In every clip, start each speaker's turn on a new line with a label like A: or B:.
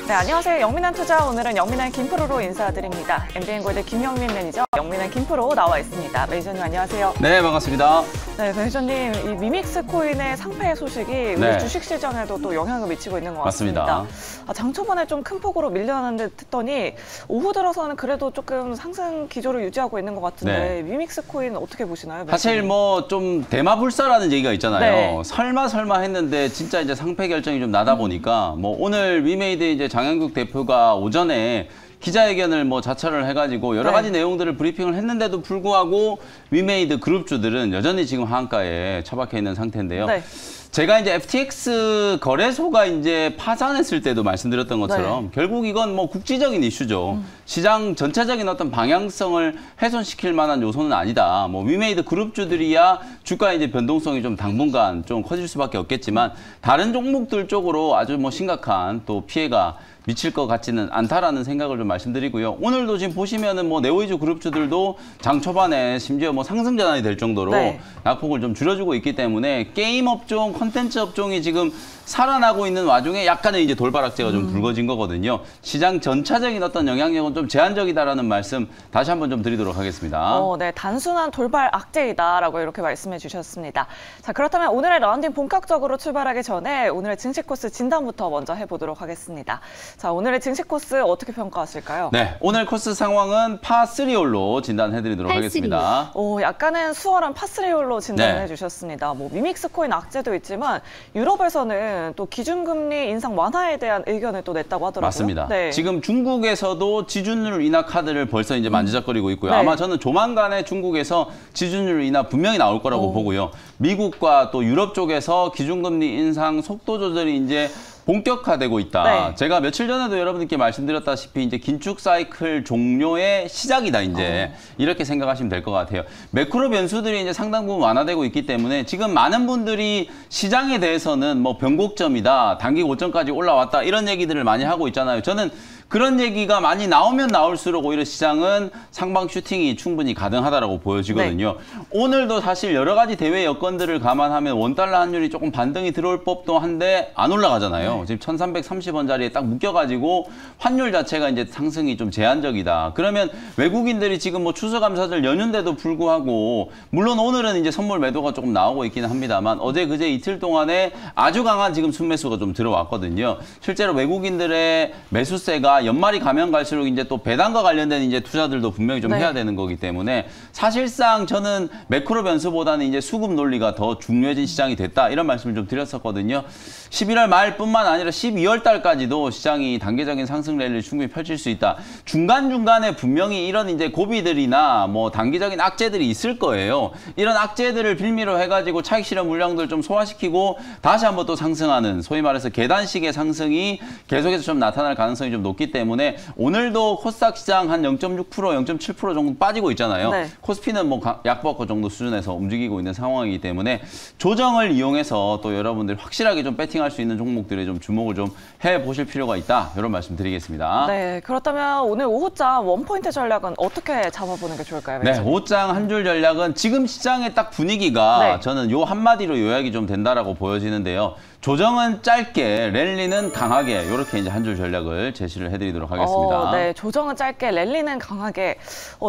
A: 네, 안녕하세요. 영민한 투자, 오늘은 영민한 김프로로 인사드립니다. MBN골드 김영민 매니저, 영민한 김프로 나와 있습니다. 매니저님 안녕하세요.
B: 네, 반갑습니다.
A: 네, 매니저님, 이 미믹스 코인의 상패 소식이 우리 주식 시장에도 또 영향을 미치고 있는 것 같습니다.
B: 맞습니다.
A: 장 초반에 좀 큰 폭으로 밀려나는 듯 했더니 오후 들어서는 그래도 조금 상승 기조를 유지하고 있는 것 같은데 미믹스 코인 어떻게 보시나요? 매니저님?
B: 사실 뭐 좀 대마불사라는 얘기가 있잖아요.
A: 네.
B: 설마 했는데 진짜 이제 상패 결정이 좀 나다 보니까 뭐 오늘 위메이드 이제 장영국 대표가 오전에 기자회견을 뭐 자처를 해가지고 여러 가지 내용들을 브리핑을 했는데도 불구하고 위메이드 그룹주들은 여전히 지금 하한가에 처박혀 있는 상태인데요. 제가 이제 FTX 거래소가 이제 파산했을 때도 말씀드렸던 것처럼 결국 이건 뭐 국지적인 이슈죠. 시장 전체적인 어떤 방향성을 훼손시킬 만한 요소는 아니다. 뭐 위메이드 그룹주들이야 주가의 이제 변동성이 좀 당분간 좀 커질 수밖에 없겠지만 다른 종목들 쪽으로 아주 뭐 심각한 또 피해가 미칠 것 같지는 않다라는 생각을 좀 말씀드리고요. 오늘도 지금 보시면은 뭐 네오이주 그룹주들도 장 초반에 심지어 뭐 상승 전환이 될 정도로 낙폭을 좀 줄여주고 있기 때문에 게임 업종, 콘텐츠 업종이 지금 살아나고 있는 와중에 약간의 이제 돌발악재가 좀 불거진 거거든요. 시장 전체적인 어떤 영향력은 좀 제한적이다라는 말씀 다시 한번 좀 드리도록 하겠습니다.
A: 네, 단순한 돌발악재이다라고 이렇게 말씀해 주셨습니다. 자, 그렇다면 오늘의 라운딩 본격적으로 출발하기 전에 오늘의 증시 코스 진단부터 먼저 해보도록 하겠습니다. 자, 오늘의 증시 코스 어떻게 평가하실까요?
B: 네, 오늘 코스 상황은 파3홀로 진단해드리도록 하겠습니다.
A: 약간은 수월한 파3홀로 진단해 주셨습니다. 뭐 미믹스 코인 악재도 있지만 유럽에서는 또 기준금리 인상 완화에 대한 의견을 또 냈다고 하더라고요.
B: 맞습니다. 지금 중국에서도 지준율 인하 카드를 벌써 이제 만지작거리고 있고요. 아마 저는 조만간에 중국에서 지준율 인하 분명히 나올 거라고 보고요. 미국과 또 유럽 쪽에서 기준금리 인상 속도 조절이 이제 본격화되고 있다. 제가 며칠 전에도 여러분들께 말씀드렸다시피 이제 긴축 사이클 종료의 시작이다. 이제 이렇게 생각하시면 될 것 같아요. 매크로 변수들이 이제 상당 부분 완화되고 있기 때문에 지금 많은 분들이 시장에 대해서는 뭐 변곡점이다, 단기 고점까지 올라왔다 이런 얘기들을 많이 하고 있잖아요. 저는 그런 얘기가 많이 나오면 나올수록 오히려 시장은 상방 슈팅이 충분히 가능하다라고 보여지거든요. 오늘도 사실 여러 가지 대외 여건들을 감안하면 원달러 환율이 조금 반등이 들어올 법도 한데 안 올라가잖아요. 지금 1330원 자리에 딱 묶여가지고 환율 자체가 이제 상승이 좀 제한적이다. 그러면 외국인들이 지금 뭐 추수감사절 연휴인데도 불구하고 물론 오늘은 이제 선물 매도가 조금 나오고 있기는 합니다만 어제 그제 이틀 동안에 아주 강한 지금 순매수가 좀 들어왔거든요. 실제로 외국인들의 매수세가 연말이 가면 갈수록 이제 또 배당과 관련된 이제 투자들도 분명히 좀 해야 되는 거기 때문에 사실상 저는 매크로 변수보다는 이제 수급 논리가 더 중요해진 시장이 됐다 이런 말씀을 좀 드렸었거든요. 11월 말뿐만 아니라 12월 달까지도 시장이 단계적인 상승 랠리를 충분히 펼칠 수 있다. 중간중간에 분명히 이런 이제 고비들이나 뭐 단기적인 악재들이 있을 거예요. 이런 악재들을 빌미로 해가지고 차익 실현 물량들 좀 소화시키고 다시 한번 또 상승하는 소위 말해서 계단식의 상승이 계속해서 좀 나타날 가능성이 좀 높기 때문에 오늘도 코스닥 시장 한 0.6%, 0.7% 정도 빠지고 있잖아요. 코스피는 뭐 약보합권 정도 수준에서 움직이고 있는 상황이기 때문에 조정을 이용해서 또 여러분들 확실하게 좀 배팅할 수 있는 종목들에 좀 주목을 좀 해보실 필요가 있다. 이런 말씀 드리겠습니다.
A: 네, 그렇다면 오늘 오후장 원포인트 전략은 어떻게 잡아보는 게 좋을까요?
B: 네, 오후장 한 줄 전략은 지금 시장의 딱 분위기가 저는 요 한마디로 요약이 좀 된다라고 보여지는데요. 조정은 짧게, 랠리는 강하게 이렇게 이제 한 줄 전략을 제시를 해드리도록 하겠습니다.
A: 네, 조정은 짧게, 랠리는 강하게.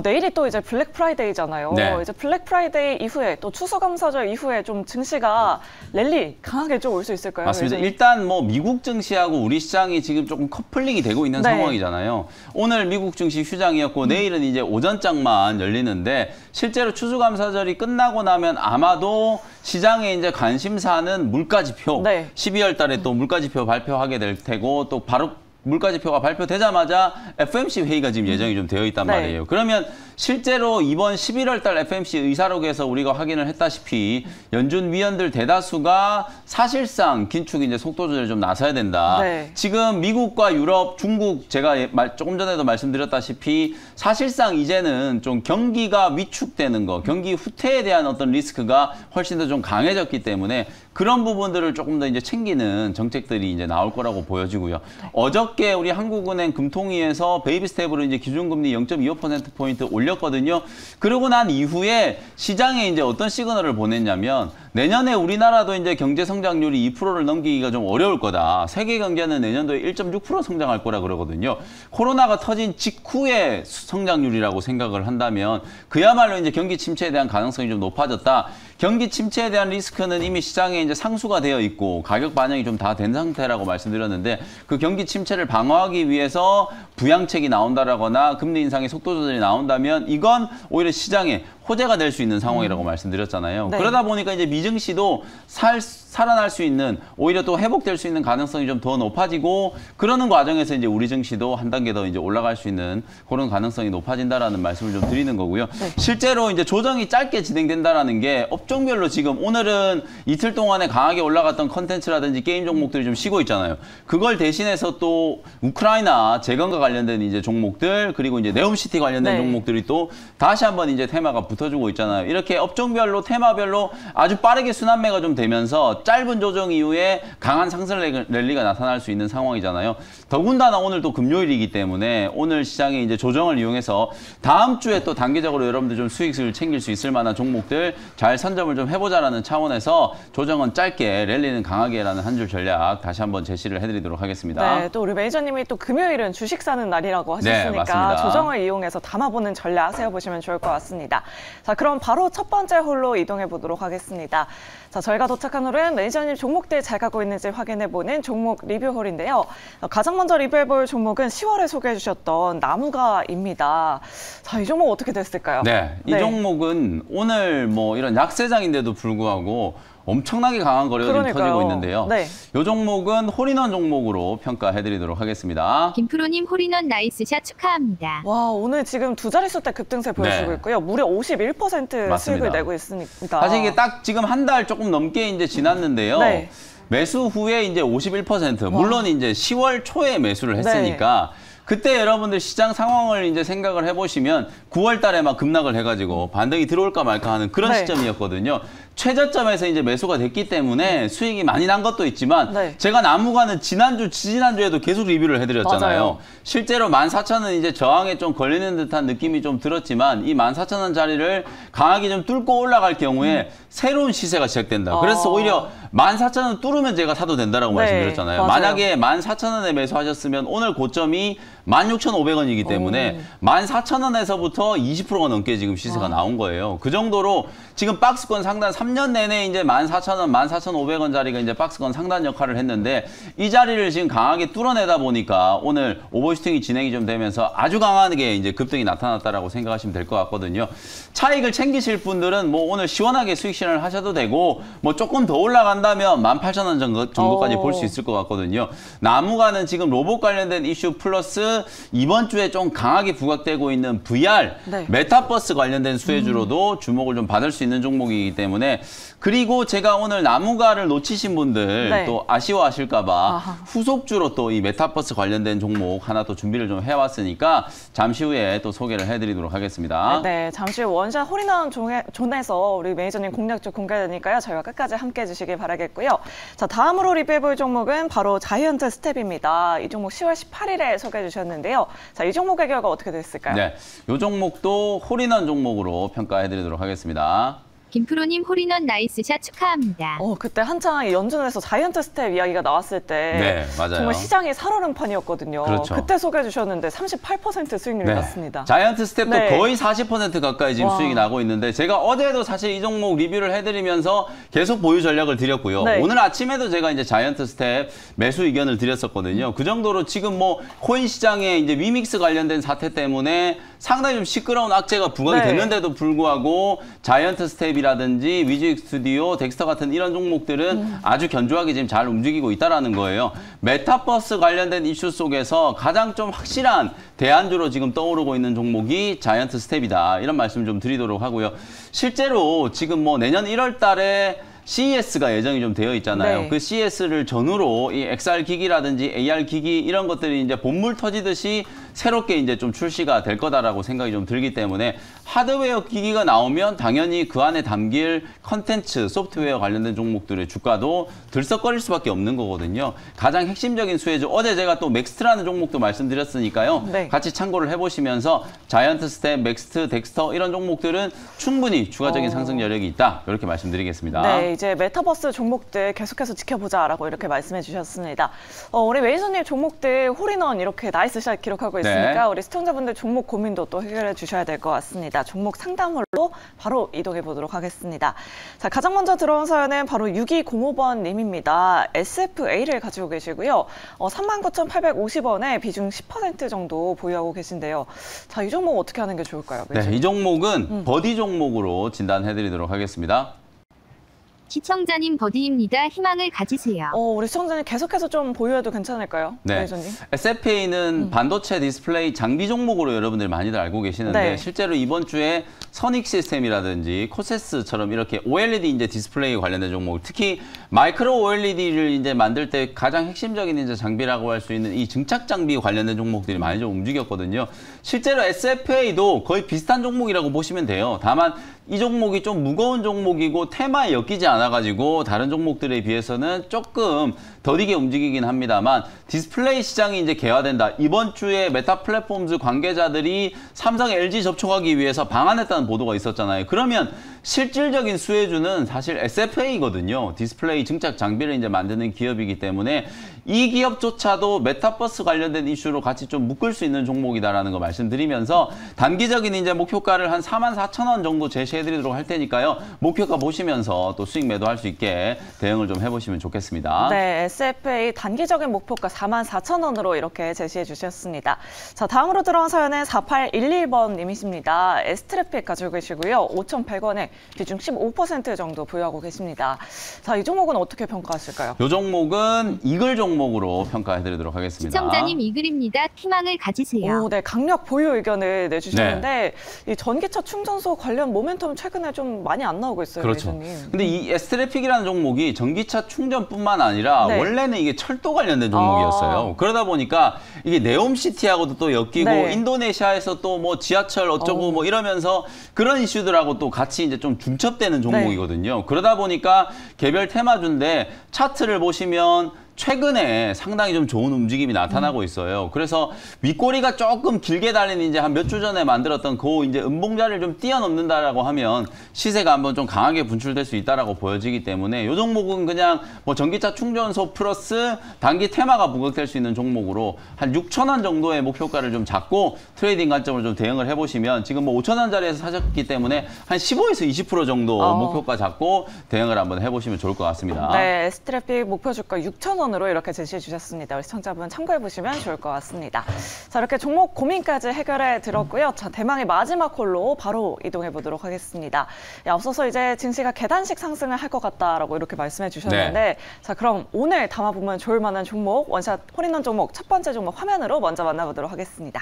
A: 내일이 또 이제 블랙 프라이데이잖아요. 이제 블랙 프라이데이 이후에 또 추수감사절 이후에 좀 증시가 랠리 강하게 좀 올 수 있을까요?
B: 맞습니다. 일단 뭐 미국 증시하고 우리 시장이 지금 조금 커플링이 되고 있는 상황이잖아요. 오늘 미국 증시 휴장이었고 내일은 이제 오전장만 열리는데 실제로 추수감사절이 끝나고 나면 아마도 시장의 이제 관심사는 물가지표. 12월 달에 또 물가지표 발표하게 될 테고 또 바로 물가지표가 발표되자마자 FOMC 회의가 지금 예정이 좀 되어 있단 말이에요. 그러면 실제로 이번 11월 달 FOMC 의사록에서 우리가 확인을 했다시피 연준 위원들 대다수가 사실상 긴축 이제 속도 조절을 좀 나서야 된다. 지금 미국과 유럽, 중국 제가 조금 전에도 말씀드렸다시피 사실상 이제는 좀 경기가 위축되는 거, 경기 후퇴에 대한 어떤 리스크가 훨씬 더 좀 강해졌기 때문에 그런 부분들을 조금 더 이제 챙기는 정책들이 이제 나올 거라고 보여지고요. 어저께 그저께 우리 한국은행 금통위에서 베이비 스텝으로 이제 기준금리 0.25%포인트 올렸거든요. 그러고 난 이후에 시장에 이제 어떤 시그널을 보냈냐면 내년에 우리나라도 이제 경제 성장률이 2%를 넘기기가 좀 어려울 거다. 세계 경제는 내년도에 1.6% 성장할 거라 그러거든요. 코로나가 터진 직후의 성장률이라고 생각을 한다면 그야말로 이제 경기 침체에 대한 가능성이 좀 높아졌다. 경기 침체에 대한 리스크는 이미 시장에 이제 상수가 되어 있고 가격 반영이 좀 다 된 상태라고 말씀드렸는데 그 경기 침체를 방어하기 위해서 부양책이 나온다라거나 금리 인상의 속도 조절이 나온다면 이건 오히려 시장에 호재가 될 수 있는 상황이라고 말씀드렸잖아요.
A: 네.
B: 그러다 보니까 이제 미증시도 살아날 수 있는 오히려 또 회복될 수 있는 가능성이 좀 더 높아지고 그러는 과정에서 이제 우리 증시도 한 단계 더 이제 올라갈 수 있는 그런 가능성이 높아진다라는 말씀을 좀 드리는 거고요.
A: 네.
B: 실제로 이제 조정이 짧게 진행된다라는 게 업종별로 지금 오늘은 이틀 동안에 강하게 올라갔던 컨텐츠라든지 게임 종목들이 좀 쉬고 있잖아요. 그걸 대신해서 또 우크라이나 재건과 관련된 이제 종목들 그리고 이제 네옴시티 관련된
A: 네.
B: 종목들이 또 다시 한번 이제 테마가 붙어주고 있잖아요. 이렇게 업종별로 테마별로 아주 빠르게 순환매가 좀 되면서 짧은 조정 이후에 강한 상승 랠리가 나타날 수 있는 상황이잖아요. 더군다나 오늘 또 금요일이기 때문에 오늘 시장에 이제 조정을 이용해서 다음 주에 또 단기적으로 여러분들 좀 수익을 챙길 수 있을 만한 종목들 잘 선점을 좀 해보자라는 차원에서 조정은 짧게 랠리는 강하게라는 한 줄 전략 다시 한번 제시를 해드리도록 하겠습니다.
A: 네, 또 우리 매니저님이 또 금요일은 주식 사는 날이라고
B: 네,
A: 하셨으니까
B: 맞습니다.
A: 조정을 이용해서 담아보는 전략 세워보시면 좋을 것 같습니다. 자, 그럼 바로 첫 번째 홀로 이동해 보도록 하겠습니다. 자, 저희가 도착한 홀은 매니저님 종목들 잘 가고 있는지 확인해보는 종목 리뷰 홀인데요. 가장 먼저 리뷰해볼 종목은 10월에 소개해 주셨던 나무가입니다. 자, 이 종목 어떻게 됐을까요?
B: 네, 이 종목은 오늘 뭐 이런 약세장인데도 불구하고 엄청나게 강한 거래가 지금 터지고 있는데요.
A: 네.
B: 이 종목은 홀인원 종목으로 평가해드리도록 하겠습니다.
C: 김프로님 홀인원 나이스샷 축하합니다.
A: 와, 오늘 지금 두 자릿수 대 급등세 보여주고
B: 네.
A: 있고요. 무려 51%
B: 맞습니다.
A: 수익을 내고 있습니다.
B: 사실 이게 딱 지금 한 달 조금 넘게 이제 지났는데요.
A: 네.
B: 매수 후에 이제 51%. 물론 이제 10월 초에 매수를 했으니까 그때 여러분들 시장 상황을 이제 생각을 해보시면 9월 달에 막 급락을 해가지고 반등이 들어올까 말까 하는 그런
A: 네.
B: 시점이었거든요. 최저점에서 이제 매수가 됐기 때문에 수익이 많이 난 것도 있지만
A: 네.
B: 제가 나무가는 지난주에도 계속 리뷰를 해드렸잖아요.
A: 맞아요.
B: 실제로 14,000원 이제 저항에 좀 걸리는 듯한 느낌이 좀 들었지만 이 14,000원 자리를 강하게 좀 뚫고 올라갈 경우에 새로운 시세가 시작된다. 그래서 오히려 14,000원 뚫으면 제가 사도 된다라고
A: 네,
B: 말씀드렸잖아요.
A: 맞아요.
B: 만약에 14,000원에 매수하셨으면 오늘 고점이 16,500원이기 때문에 14,000원에서부터 20%가 넘게 지금 시세가 나온 거예요. 그 정도로 지금 박스권 상단 3년 내내 이제 14,000원, 14,500원 자리가 이제 박스권 상단 역할을 했는데 이 자리를 지금 강하게 뚫어내다 보니까 오늘 오버슈팅이 진행이 좀 되면서 아주 강하게 이제 급등이 나타났다라고 생각하시면 될 것 같거든요. 차익을 챙기실 분들은 뭐 오늘 시원하게 수익 실현을 하셔도 되고 뭐 조금 더 올라간다면 18,000원 정도까지 볼 수 있을 것 같거든요. 나무가는 지금 로봇 관련된 이슈 플러스 이번 주에 좀 강하게 부각되고 있는 VR,
A: 네.
B: 메타버스 관련된 수혜주로도 주목을 좀 받을 수 있는 종목이기 때문에 그리고 제가 오늘 나무가를 놓치신 분들
A: 네.
B: 또 아쉬워하실까 봐
A: 아하.
B: 후속주로 또 이 메타버스 관련된 종목 하나 또 준비를 좀 해왔으니까 잠시 후에 또 소개를 해드리도록 하겠습니다.
A: 네, 잠시 후 원샷 홀인원 존에서 우리 매니저님 공략주 공개되니까요. 저희와 끝까지 함께 해주시길 바라겠고요. 자, 다음으로 리뷰해볼 종목은 바로 자이언트 스텝입니다. 이 종목 10월 18일에 소개해 주셨는데요. 자, 이 종목의 결과 어떻게 됐을까요?
B: 네, 이 종목도 홀인원 종목으로 평가해드리도록 하겠습니다.
C: 김프로님 홀인원 나이스샷 축하합니다.
A: 그때 한창 이 연준에서 자이언트 스텝 이야기가 나왔을 때
B: 네, 맞아요.
A: 정말 시장이 살얼음판이었거든요.
B: 그렇죠.
A: 그때 소개해 주셨는데 38% 수익률이 났습니다.
B: 자이언트 스텝도
A: 네.
B: 거의 40% 가까이 지금
A: 와.
B: 수익이 나고 있는데 제가 어제도 사실 이 종목 리뷰를 해드리면서 계속 보유 전략을 드렸고요.
A: 네.
B: 오늘 아침에도 제가 이제 자이언트 스텝 매수 의견을 드렸었거든요. 그 정도로 지금 뭐 코인 시장에 이제 위믹스 관련된 사태 때문에 상당히 좀 시끄러운 악재가 부각이
A: 네.
B: 됐는데도 불구하고 자이언트 스텝이라든지 위직 스튜디오, 덱스터 같은 이런 종목들은 아주 견조하게 지금 잘 움직이고 있다라는 거예요. 메타버스 관련된 이슈 속에서 가장 좀 확실한 대안주로 지금 떠오르고 있는 종목이 자이언트 스텝이다. 이런 말씀 좀 드리도록 하고요. 실제로 지금 뭐 내년 1월 달에 CES가 예정이 좀 되어 있잖아요.
A: 네.
B: 그 CES를 전후로 이 XR 기기라든지 AR 기기 이런 것들이 이제 본물 터지듯이 새롭게 이제 좀 출시가 될 거다라고 생각이 좀 들기 때문에 하드웨어 기기가 나오면 당연히 그 안에 담길 컨텐츠, 소프트웨어 관련된 종목들의 주가도 들썩거릴 수밖에 없는 거거든요. 가장 핵심적인 수혜주, 어제 제가 또 맥스트라는 종목도 말씀드렸으니까요.
A: 네.
B: 같이 참고를 해보시면서 자이언트 스텝, 맥스트, 덱스터 이런 종목들은 충분히 추가적인 상승 여력이 있다. 이렇게 말씀드리겠습니다.
A: 네, 이제 메타버스 종목들 계속해서 지켜보자라고 이렇게 말씀해 주셨습니다. 우리 매니저님 종목들 홀인원 이렇게 나이스 샷 기록하고 있으니까
B: 네.
A: 우리 시청자분들 종목 고민도 또 해결해 주셔야 될 것 같습니다. 종목 상담홀로 바로 이동해 보도록 하겠습니다. 자, 가장 먼저 들어온 사연은 바로 6205번 님입니다. SFA를 가지고 계시고요. 39,850원에 비중 10% 정도 보유하고 계신데요. 자, 이 종목 어떻게 하는 게 좋을까요?
B: 네, 이 종목은 버디 종목으로 진단해드리도록 하겠습니다.
C: 시청자님 버디입니다. 희망을 가지세요.
A: 우리 시청자님 계속해서 좀 보유해도 괜찮을까요?
B: 네,
A: 매니저님?
B: SFA는 반도체 디스플레이 장비 종목으로 여러분들 많이들 알고 계시는데
A: 네.
B: 실제로 이번 주에 선익 시스템이라든지 코세스처럼 이렇게 OLED 이제 디스플레이 관련된 종목, 특히 마이크로 OLED를 이제 만들 때 가장 핵심적인 이제 장비라고 할 수 있는 이 증착 장비 관련된 종목들이 많이 좀 움직였거든요. 실제로 SFA도 거의 비슷한 종목이라고 보시면 돼요. 다만 이 종목이 좀 무거운 종목이고 테마에 엮이지 않아가지고 다른 종목들에 비해서는 조금 더디게 움직이긴 합니다만 디스플레이 시장이 이제 개화된다. 이번 주에 메타 플랫폼즈 관계자들이 삼성, LG 접촉하기 위해서 방한했다는 보도가 있었잖아요. 그러면 실질적인 수혜주는 사실 SFA거든요. 디스플레이 증착 장비를 이제 만드는 기업이기 때문에 이 기업조차도 메타버스 관련된 이슈로 같이 좀 묶을 수 있는 종목이다라는 거 말씀드리면서 단기적인 이제 목표가를 한 44,000원 정도 제시해드리도록 할 테니까요. 목표가 보시면서 또 수익 매도할 수 있게 대응을 좀 해보시면 좋겠습니다.
A: 네, SFA 단기적인 목표가 44,000원으로 이렇게 제시해 주셨습니다. 자, 다음으로 들어온 사연은 4811번 님이십니다. S트래픽 가지고 계시고요. 5,100원에 비중 15% 정도 보유하고 계십니다. 자, 이 종목은 어떻게 평가하실까요?
B: 이 종목은 이글 종목으로 평가해드리도록 하겠습니다.
C: 시청자님 이글입니다. 희망을 가지세요.
A: 네, 강력 보유 의견을 내주셨는데 이 전기차 충전소 관련 모멘텀 최근에 좀 많이 안 나오고 있어요.
B: 그렇죠.
A: 매니저님.
B: 근데 이 S트래픽이라는 종목이 전기차 충전뿐만 아니라
A: 네.
B: 원래는 이게 철도 관련된 종목이었어요. 그러다 보니까 이게 네옴시티하고도 또 엮이고
A: 네.
B: 인도네시아에서 또 뭐 지하철 어쩌고 뭐 이러면서 그런 이슈들하고 또 같이 이제 좀 중첩되는 종목이거든요. 그러다 보니까 개별 테마주인데 차트를 보시면 최근에 상당히 좀 좋은 움직임이 나타나고 있어요. 그래서 윗꼬리가 조금 길게 달린 이제 한 몇 주 전에 만들었던 그 이제 음봉자를 좀 뛰어넘는다라고 하면 시세가 한번 좀 강하게 분출될 수 있다라고 보여지기 때문에 이 종목은 그냥 뭐 전기차 충전소 플러스 단기 테마가 부각될 수 있는 종목으로 한 6,000원 정도의 목표가를 좀 잡고 트레이딩 관점을 좀 대응을 해보시면 지금 뭐 5,000원짜리에서 사셨기 때문에 한 15에서 20% 정도 목표가 잡고 대응을 한번 해보시면 좋을 것 같습니다.
A: 네, S트래픽 목표 주가 6,000원으로 이렇게 제시해 주셨습니다. 우리 시청자분 참고해 보시면 좋을 것 같습니다. 자, 이렇게 종목 고민까지 해결해 들었고요. 자, 대망의 마지막 홀로 바로 이동해 보도록 하겠습니다. 앞서서 이제 증시가 계단식 상승을 할 것 같다라고 이렇게 말씀해 주셨는데 자, 그럼 오늘 담아보면 좋을 만한 종목, 원샷 홀인원 종목 첫 번째 종목 화면으로 먼저 만나보도록 하겠습니다.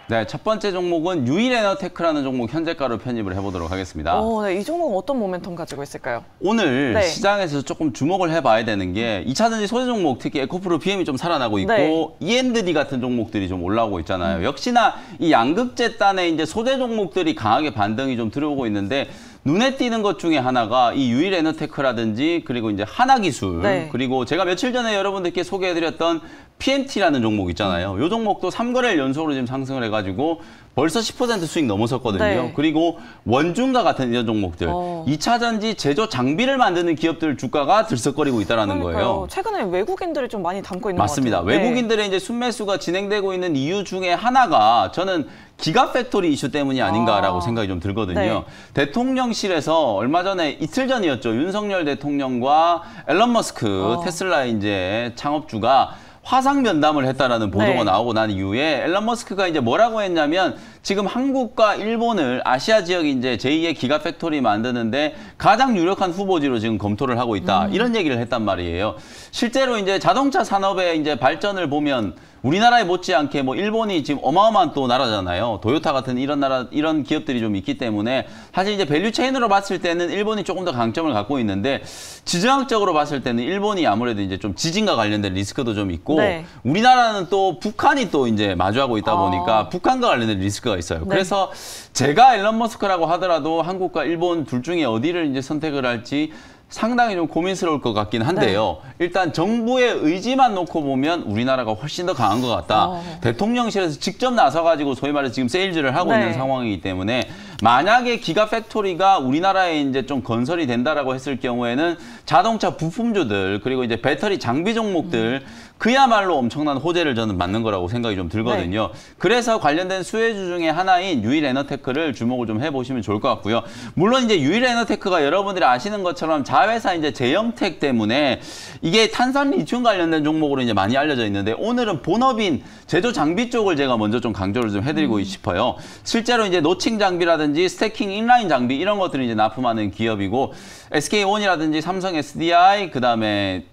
B: 네, 첫 번째 종목은 유일에너테크라는 종목 현재가로 편입을 해보도록 하겠습니다.
A: 네, 이 종목 어떤 모멘텀 가지고 있을까요?
B: 오늘
A: 네.
B: 시장에서 조금 주목을 해봐야 되는 게 2차전지 소재 종목, 특히 에코프로 BM이 좀 살아나고 있고
A: 네.
B: E&D 같은 종목들이 좀 올라오고 있잖아요. 역시나 이 양극재단의 이제 소재 종목들이 강하게 반등이 좀 들어오고 있는데 눈에 띄는 것 중에 하나가 이 유일에너테크라든지 그리고 이제 하나기술
A: 네.
B: 그리고 제가 며칠 전에 여러분들께 소개해드렸던 PNT라는 종목 있잖아요. 이 종목도 3거래일 연속으로 지금 상승을 해가지고 벌써 10% 수익 넘어섰거든요.
A: 네.
B: 그리고 원중과 같은 이런 종목들, 2차 전지 제조 장비를 만드는 기업들 주가가 들썩거리고 있다는 거예요.
A: 최근에 외국인들이 좀 많이 담고 있는
B: 맞습니다.
A: 것 같아요.
B: 외국인들의 이제 순매수가 진행되고 있는 이유 중에 하나가 저는 기가팩토리 이슈 때문이 아닌가라고 생각이 좀 들거든요.
A: 네.
B: 대통령실에서 얼마 전에 이틀 전이었죠. 윤석열 대통령과 앨런 머스크 테슬라의 이제 창업주가 화상 면담을 했다라는 보도가
A: 네.
B: 나오고 난 이후에 앨런 머스크가 이제 뭐라고 했냐면 지금 한국과 일본을 아시아 지역이 이제 제2의 기가 팩토리 만드는데 가장 유력한 후보지로 지금 검토를 하고 있다. 이런 얘기를 했단 말이에요. 실제로 이제 자동차 산업의 이제 발전을 보면 우리나라에 못지않게 뭐 일본이 지금 어마어마한 또 나라잖아요. 도요타 같은 이런 나라, 이런 기업들이 좀 있기 때문에 사실 이제 밸류 체인으로 봤을 때는 일본이 조금 더 강점을 갖고 있는데 지정학적으로 봤을 때는 일본이 아무래도 이제 좀 지진과 관련된 리스크도 좀 있고 네. 우리나라는 또 북한이 또 이제 마주하고 있다 보니까 북한과 관련된 리스크가 있어요. 네. 그래서 제가 일론 머스크라고 하더라도 한국과 일본 둘 중에 어디를 이제 선택을 할지 상당히 좀 고민스러울 것 같긴 한데요. 네. 일단 정부의 의지만 놓고 보면 우리나라가 훨씬 더 강한 것 같다. 대통령실에서 직접 나서가지고 소위 말해서 지금 세일즈를 하고 있는 상황이기 때문에 만약에 기가 팩토리가 우리나라에 이제 좀 건설이 된다라고 했을 경우에는 자동차 부품주들 그리고 이제 배터리 장비 종목들 그야말로 엄청난 호재를 저는 맞는 거라고 생각이 좀 들거든요. 네. 그래서 관련된 수혜주 중에 하나인 유일에너테크를 주목을 좀 해보시면 좋을 것 같고요. 물론 이제 유일에너테크가 여러분들이 아시는 것처럼 자회사 이제 제영텍 때문에 이게 탄산 리튬 관련된 종목으로 이제 많이 알려져 있는데 오늘은 본업인 제조 장비 쪽을 제가 먼저 좀 강조를 좀 해드리고 싶어요. 실제로 이제 노칭 장비라든지 스태킹 인라인 장비 이런 것들을 이제 납품하는 기업이고 SK온이라든지 삼성 SDI 그다음에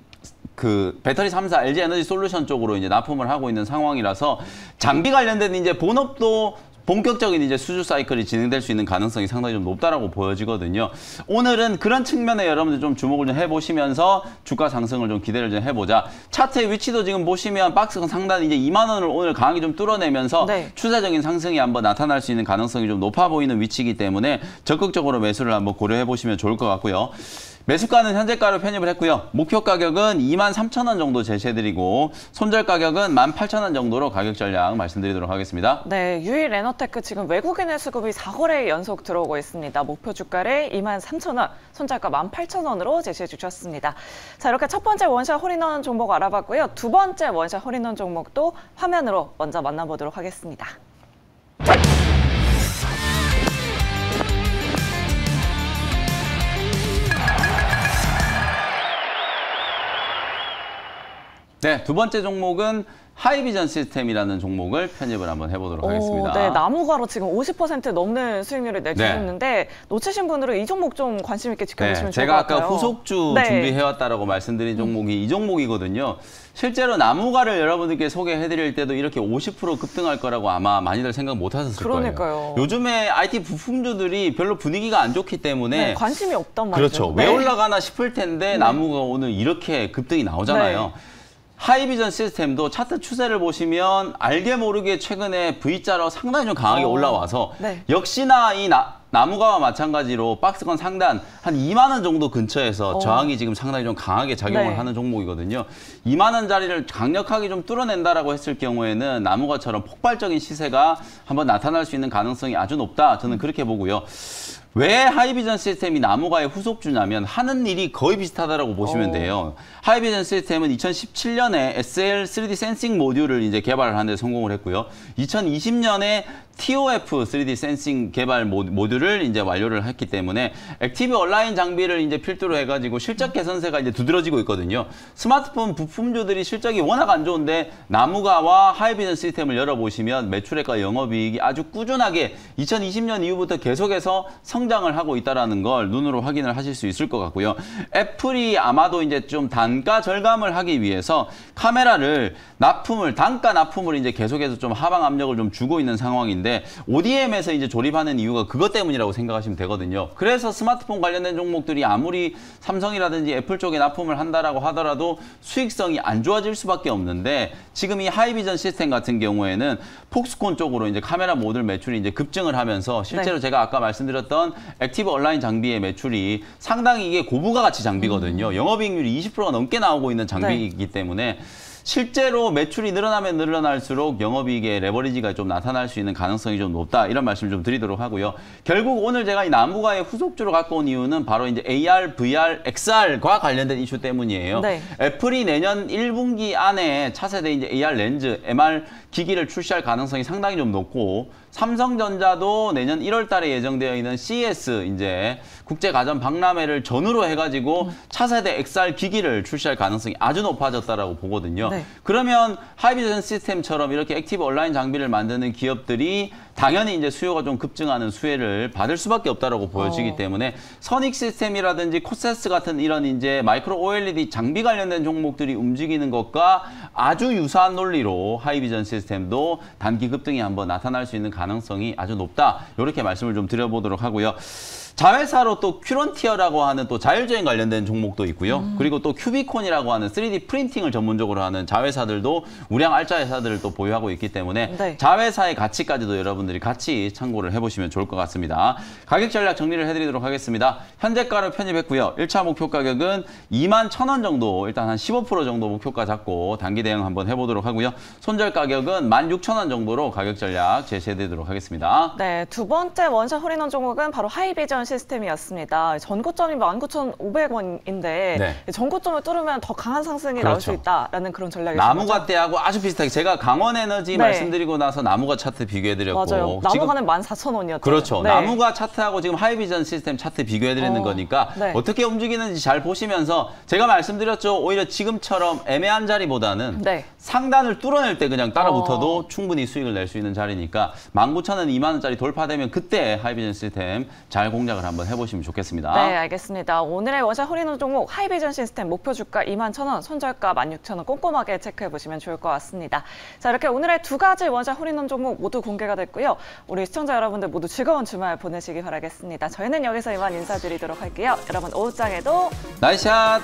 B: 그 배터리 3사 LG 에너지 솔루션 쪽으로 이제 납품을 하고 있는 상황이라서 장비 관련된 이제 본업도 본격적인 이제 수주 사이클이 진행될 수 있는 가능성이 상당히 좀 높다라고 보여지거든요. 오늘은 그런 측면에 여러분들 좀 주목을 좀 해보시면서 주가 상승을 좀 기대를 좀 해보자. 차트의 위치도 지금 보시면 박스권 상단 이제 2만 원을 오늘 강하게 좀 뚫어내면서 추세적인 상승이 한번 나타날 수 있는 가능성이 좀 높아 보이는 위치이기 때문에 적극적으로 매수를 한번 고려해 보시면 좋을 것 같고요. 매수가는 현재가로 편입을 했고요. 목표 가격은 23,000원 정도 제시해드리고 손절 가격은 18,000원 정도로 가격 전략 말씀드리도록 하겠습니다.
A: 네, 유일에너테크 지금 외국인의 수급이 4거래 연속 들어오고 있습니다. 목표 주가를 23,000원, 손절가 18,000원으로 제시해 주셨습니다. 자, 이렇게 첫 번째 원샷 홀인원 종목 알아봤고요. 두 번째 원샷 홀인원 종목도 화면으로 먼저 만나보도록 하겠습니다.
B: 네, 두 번째 종목은 하이비전 시스템이라는 종목을 편입을 한번 해보도록 하겠습니다.
A: 네, 나무가로 지금 50% 넘는 수익률을 내주셨는데 놓치신 분들은 이 종목 좀 관심 있게 지켜보시면 좋을 것 같아요.
B: 제가 아까 후속주 준비해왔다라고 말씀드린 종목이 이 종목이거든요. 실제로 나무가를 여러분들께 소개해드릴 때도 이렇게 50% 급등할 거라고 아마 많이들 생각 못 하셨을 거예요. 요즘에 IT 부품주들이 별로 분위기가 안 좋기 때문에
A: 관심이 없단 말이죠.
B: 그렇죠. 왜 올라가나 싶을 텐데 나무가 오늘 이렇게 급등이 나오잖아요. 하이비전 시스템도 차트 추세를 보시면 알게 모르게 최근에 V자로 상당히 좀 강하게 올라와서 역시나 이 나무가와 마찬가지로 박스권 상단 한 2만 원 정도 근처에서 저항이 지금 상당히 좀 강하게 작용을 하는 종목이거든요. 2만 원짜리를 강력하게 좀 뚫어낸다라고 했을 경우에는 나무가처럼 폭발적인 시세가 한번 나타날 수 있는 가능성이 아주 높다. 저는 그렇게 보고요. 왜 하이비전 시스템이 나무가의 후속주냐면 하는 일이 거의 비슷하다라고 보시면 돼요. 하이비전 시스템은 2017년에 SL 3D 센싱 모듈을 이제 개발을 하는 데 성공을 했고요. 2020년에 TOF 3D 센싱 개발 모듈을 이제 완료를 했기 때문에 액티브 온라인 장비를 이제 필두로 해가지고 실적 개선세가 이제 두드러지고 있거든요. 스마트폰 부품주들이 실적이 워낙 안 좋은데 나무가와 하이비전 시스템을 열어보시면 매출액과 영업이익이 아주 꾸준하게 2020년 이후부터 계속해서 성장을 하고 있다는 걸 눈으로 확인을 하실 수 있을 것 같고요. 애플이 아마도 이제 좀 단가 절감을 하기 위해서 카메라를 단가 납품을 이제 계속해서 좀 하방 압력을 좀 주고 있는 상황인데 ODM에서 이제 조립하는 이유가 그것 때문이라고 생각하시면 되거든요. 그래서 스마트폰 관련된 종목들이 아무리 삼성이라든지 애플 쪽에 납품을 한다라고 하더라도 수익성이 안 좋아질 수밖에 없는데 지금 이 하이비전 시스템 같은 경우에는 폭스콘 쪽으로 이제 카메라 모듈 매출이 이제 급증을 하면서 실제로 제가 아까 말씀드렸던 액티브 온라인 장비의 매출이 상당히 이게 고부가 가치 장비거든요. 영업이익률이 20%가 넘게 나오고 있는 장비이기 때문에 실제로 매출이 늘어나면 늘어날수록 영업이익의 레버리지가 좀 나타날 수 있는 가능성이 좀 높다. 이런 말씀 좀 드리도록 하고요. 결국 오늘 제가 이 나무가의 후속주로 갖고 온 이유는 바로 이제 AR, VR, XR과 관련된 이슈 때문이에요. 애플이 내년 1분기 안에 차세대 이제 AR 렌즈, MR 기기를 출시할 가능성이 상당히 좀 높고 삼성전자도 내년 1월 달에 예정되어 있는 CES 이제 국제가전 박람회를 전후로 해가지고 차세대 XR 기기를 출시할 가능성이 아주 높아졌다라고 보거든요. 그러면 하이비전 시스템처럼 이렇게 액티브 온라인 장비를 만드는 기업들이 당연히 이제 수요가 좀 급증하는 수혜를 받을 수밖에 없다라고 보여지기 때문에 선익 시스템이라든지 코세스 같은 이런 이제 마이크로 OLED 장비 관련된 종목들이 움직이는 것과 아주 유사한 논리로 하이비전 시스템도 단기 급등이 한번 나타날 수 있는 가능성이 아주 높다. 이렇게 말씀을 좀 드려보도록 하고요. 자회사로 또 큐런티어라고 하는 또 자율주행 관련된 종목도 있고요. 그리고 또 큐비콘이라고 하는 3D 프린팅을 전문적으로 하는 자회사들도 우량 알짜 회사들을 또 보유하고 있기 때문에
A: 네.
B: 자회사의 가치까지도 여러분들이 같이 참고를 해보시면 좋을 것 같습니다. 가격 전략 정리를 해드리도록 하겠습니다. 현재가를 편입했고요. 1차 목표 가격은 21,000원 정도, 일단 한 15% 정도 목표가 잡고 단기 대응 한번 해보도록 하고요. 손절 가격은 16,000원 정도로 가격 전략 제시해드리도록 하겠습니다.
A: 네, 두 번째 원샷 홀인원 종목은 바로 하이비전 시스템이었습니다. 전고점이 19,500원인데
B: 네.
A: 전고점을 뚫으면 더 강한 상승이 나올 수
B: 그렇죠.
A: 있다라는 그런 전략이죠.
B: 나무가 때하고 아주 비슷하게 제가 강원에너지
A: 네.
B: 말씀드리고 나서 나무가 차트 비교해드렸고
A: 맞아요. 나무가는 14,000원이었죠.
B: 그렇죠.
A: 네.
B: 나무가 차트하고 지금 하이비전 시스템 차트 비교해드리는 거니까
A: 네.
B: 어떻게 움직이는지 잘 보시면서 제가 말씀드렸죠. 오히려 지금처럼 애매한 자리보다는
A: 네.
B: 상단을 뚫어낼 때 그냥 따라붙어도 충분히 수익을 낼 수 있는 자리니까 19,000원, 2만 원짜리 돌파되면 그때 하이비전 시스템 잘 공략을 한번 해보시면 좋겠습니다.
A: 네, 알겠습니다. 오늘의 원샷 홀인원 종목 하이비전 시스템 목표 주가 21,000원, 손절가 16,000원 꼼꼼하게 체크해보시면 좋을 것 같습니다. 자, 이렇게 오늘의 두 가지 원샷 홀인원 종목 모두 공개가 됐고요. 우리 시청자 여러분들 모두 즐거운 주말 보내시기 바라겠습니다. 저희는 여기서 이만 인사드리도록 할게요. 여러분 오후장에도
B: 나이스 샷!